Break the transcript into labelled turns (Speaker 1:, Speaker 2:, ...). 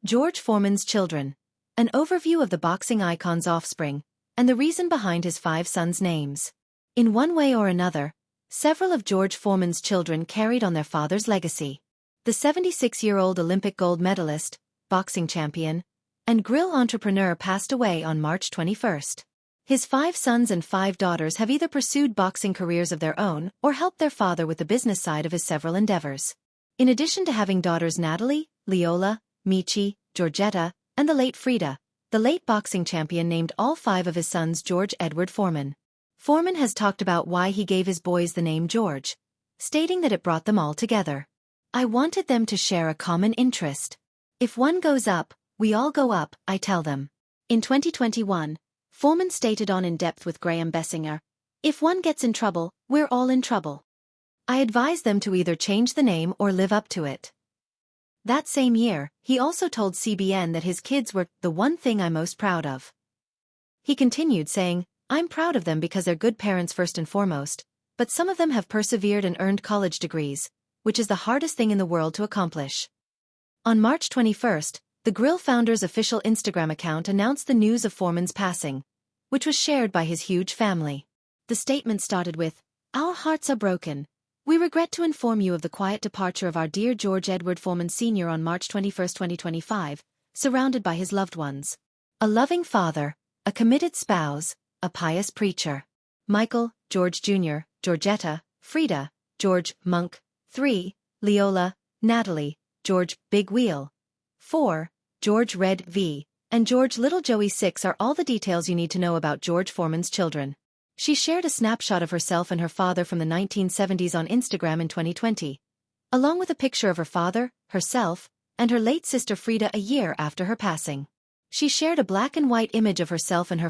Speaker 1: George Foreman's children. An overview of the boxing icon's offspring, and the reason behind his 5 sons' names. In one way or another, several of George Foreman's children carried on their father's legacy. The 76-year-old Olympic gold medalist, boxing champion, and grill entrepreneur passed away on March 21. His 5 sons and 5 daughters have either pursued boxing careers of their own or helped their father with the business side of his several endeavors. In addition to having daughters Natalie, Leola, Michi, Georgetta, and the late Frida, the late boxing champion named all 5 of his sons George Edward Foreman. Foreman has talked about why he gave his boys the name George, stating that it brought them all together. "I wanted them to share a common interest. If one goes up, we all go up, I tell them." In 2021, Foreman stated on In Depth with Graham Bessinger, "If one gets in trouble, we're all in trouble. I advise them to either change the name or live up to it." That same year, he also told CBN that his kids were the one thing I'm most proud of. He continued saying, "I'm proud of them because they're good parents first and foremost, but some of them have persevered and earned college degrees, which is the hardest thing in the world to accomplish." On March 21, the Grill founder's official Instagram account announced the news of Foreman's passing, which was shared by his huge family. The statement started with, "Our hearts are broken. We regret to inform you of the quiet departure of our dear George Edward Foreman Sr. on March 21, 2025, surrounded by his loved ones. A loving father, a committed spouse, a pious preacher. Michael, George Jr., Georgetta, Frida, George, Monk, 3, Leola, Natalie, George, Big Wheel, 4, George Red V, and George Little Joey 6 are all the details you need to know about George Foreman's children." She shared a snapshot of herself and her father from the 1970s on Instagram in 2020, along with a picture of her father, herself, and her late sister Frida a year after her passing. She shared a black and white image of herself and her